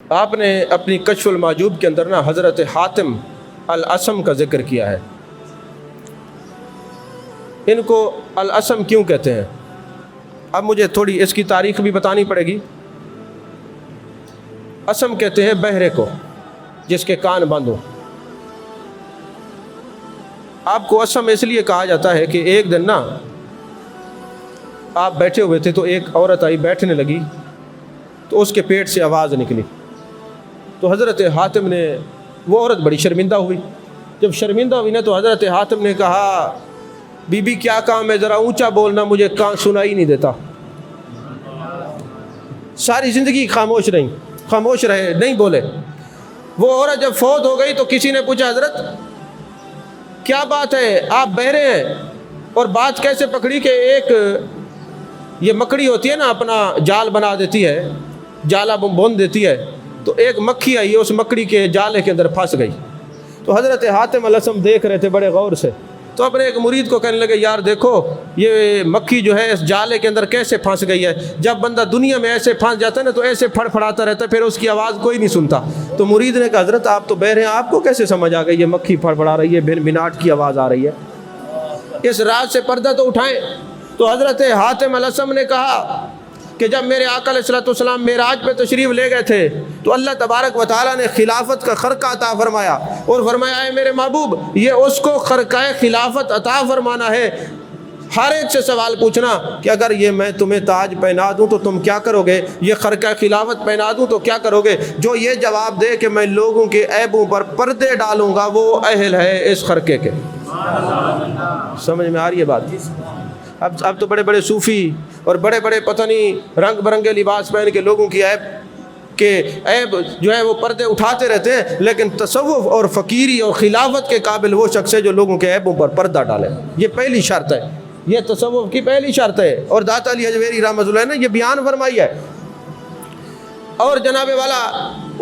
آپ نے اپنی کشف المعجوب کے اندر نا حضرت حاتم الاسم کا ذکر کیا ہے۔ ان کو الاسم کیوں کہتے ہیں؟ اب مجھے تھوڑی اس کی تاریخ بھی بتانی پڑے گی۔ اسم کہتے ہیں بہرے کو جس کے کان بند ہو۔ آپ کو اسم اس لیے کہا جاتا ہے کہ ایک دن نا آپ بیٹھے ہوئے تھے تو ایک عورت آئی، بیٹھنے لگی تو اس کے پیٹ سے آواز نکلی، تو حضرت حاتم نے، وہ عورت بڑی شرمندہ ہوئی۔ جب شرمندہ ہوئی نا تو حضرت حاتم نے کہا بی بی کیا کام ہے، ذرا اونچا بولنا، مجھے کان سنائی نہیں دیتا۔ ساری زندگی خاموش رہی، خاموش رہے، نہیں بولے۔ وہ عورت جب فوت ہو گئی تو کسی نے پوچھا حضرت کیا بات ہے، آپ بہرے ہیں اور بات کیسے پکڑی کہ ایک یہ مکڑی ہوتی ہے نا اپنا جال بنا دیتی ہے، جالا بون دیتی ہے، تو ایک مکھی آئی، اس مکڑی کے جالے کے اندر پھنس گئی۔ تو حضرت حاتم الاسم دیکھ رہے تھے بڑے غور سے، تو اپنے ایک مرید کو کہنے لگے یار دیکھو یہ مکھی جو ہے اس جالے کے اندر کیسے پھنس گئی ہے۔ جب بندہ دنیا میں ایسے پھنس جاتا ہے نا تو ایسے پھڑ پھڑاتا رہتا ہے، پھر اس کی آواز کوئی نہیں سنتا۔ تو مرید نے کہا حضرت آپ تو بہرے ہیں، آپ کو کیسے سمجھ آ گئی یہ مکھی پھڑ پھڑا رہی ہے، بناٹ کی آواز آ رہی ہے، اس راز سے پردہ تو اٹھائیں۔ تو حضرت حاتم الاسم نے کہا کہ جب میرے آقا علیہ الصلوۃ والسلام معراج پہ تشریف لے گئے تھے تو اللہ تبارک و تعالیٰ نے خلافت کا خرقہ عطا فرمایا اور فرمایا اے میرے محبوب یہ اس کو خرقہ خلافت عطا فرمانا ہے۔ ہر ایک سے سوال پوچھنا کہ اگر یہ میں تمہیں تاج پہنا دوں تو تم کیا کرو گے، یہ خرقہ خلافت پہنا دوں تو کیا کرو گے؟ جو یہ جواب دے کہ میں لوگوں کے عیبوں پر پردے ڈالوں گا وہ اہل ہے اس خرقے کے۔ سمجھ میں آ رہی ہے بات؟ اب تو بڑے بڑے صوفی اور بڑے بڑے پتہ نہیں رنگ برنگے لباس پہن کے لوگوں کی عیب جو ہے وہ پردے اٹھاتے رہتے ہیں، لیکن تصوف اور فقیری اور خلافت کے قابل وہ شخص ہے جو لوگوں کے عیبوں پر پردہ ڈالے۔ یہ پہلی شرط ہے، یہ تصوف کی پہلی شرط ہے، اور داتا علی حجویری رحمۃ اللہ نے یہ بیان فرمائی ہے۔ اور جناب والا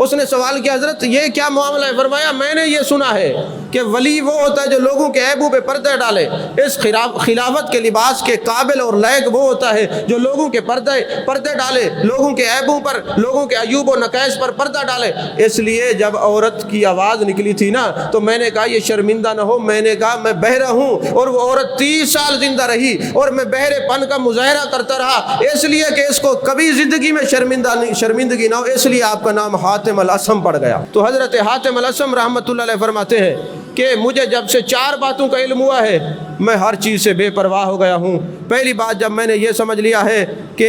اس نے سوال کیا حضرت یہ کیا معاملہ ہے؟ فرمایا میں نے یہ سنا ہے کہ ولی وہ ہوتا ہے جو لوگوں کے عیبوں پہ پردے ڈالے، اس خلافت کے لباس کے قابل اور لائق وہ ہوتا ہے جو لوگوں کے پردے ڈالے، لوگوں کے عیبوں پر، لوگوں کے عیوب و نقائص پر پردہ ڈالے۔ اس لیے جب عورت کی آواز نکلی تھی نا تو میں نے کہا یہ شرمندہ نہ ہو، میں نے کہا میں بہرا ہوں، اور وہ عورت 30 سال زندہ رہی اور میں بہرے پن کا مظاہرہ کرتا رہا، اس لیے کہ اس کو کبھی زندگی میں شرمندگی نہ ہو، اس لیے آپ کا نام حاتم الاسم پڑ گیا۔ تو حضرت حاتم الاسم رحمۃ اللہ علیہ فرماتے ہیں کہ مجھے جب سے 4 باتوں کا علم ہوا ہے میں ہر چیز سے بے پرواہ ہو گیا ہوں۔ پہلی بات جب میں نے یہ سمجھ لیا ہے کہ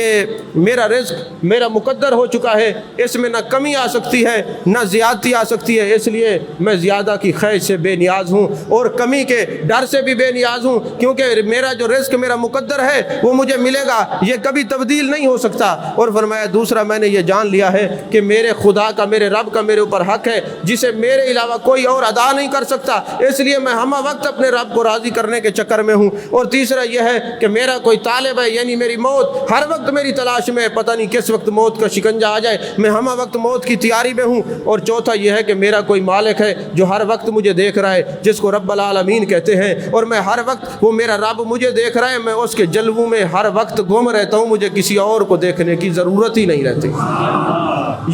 میرا رزق میرا مقدر ہو چکا ہے، اس میں نہ کمی آ سکتی ہے نہ زیادتی آ سکتی ہے، اس لیے میں زیادہ کی خواہش سے بے نیاز ہوں اور کمی کے ڈر سے بھی بے نیاز ہوں، کیونکہ میرا جو رزق میرا مقدر ہے وہ مجھے ملے گا، یہ کبھی تبدیل نہیں ہو سکتا۔ اور فرمایا دوسرا میں نے یہ جان لیا ہے کہ میرے خدا کا، میرے رب کا میرے اوپر حق ہے جسے میرے علاوہ کوئی اور ادا نہیں کر سکتا، اس لیے میں ہمہ وقت اپنے رب کو راضی کرنے کے چکر میں ہوں۔ اور تیسرا یہ ہے کہ میرا کوئی طالب ہے، یعنی میری موت ہر وقت میری تلاش میں، پتہ نہیں کس وقت موت کا شکنجہ آ جائے، میں ہمہ وقت موت کی تیاری میں ہوں۔ اور چوتھا یہ ہے کہ میرا کوئی مالک ہے جو ہر وقت مجھے دیکھ رہا ہے، جس کو رب العالمین کہتے ہیں، اور میں ہر وقت، وہ میرا رب مجھے دیکھ رہا ہے، میں اس کے جلووں میں ہر وقت گم رہتا ہوں، مجھے کسی اور کو دیکھنے کی ضرورت ہی نہیں رہتی۔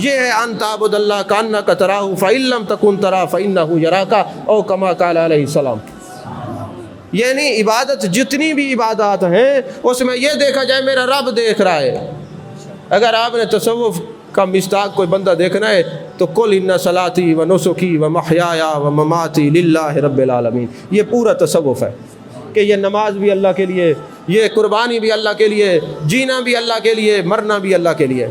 یہ ہے ان تعبد اللہ کانک تراہ فإن لم تکن تراہ فإنہ یراک، او کما قال علیہ السلام۔ یعنی عبادت جتنی بھی عبادات ہیں اس میں یہ دیکھا جائے میرا رب دیکھ رہا ہے۔ اگر آپ نے تصوف کا مصداق کوئی بندہ دیکھنا ہے تو قل ان صلاتی و نسکی و محیای و مماتی للہ رب العالمین، یہ پورا تصوف ہے کہ یہ نماز بھی اللہ کے لیے، یہ قربانی بھی اللہ کے لیے، جینا بھی اللہ کے لیے، مرنا بھی اللہ کے لیے۔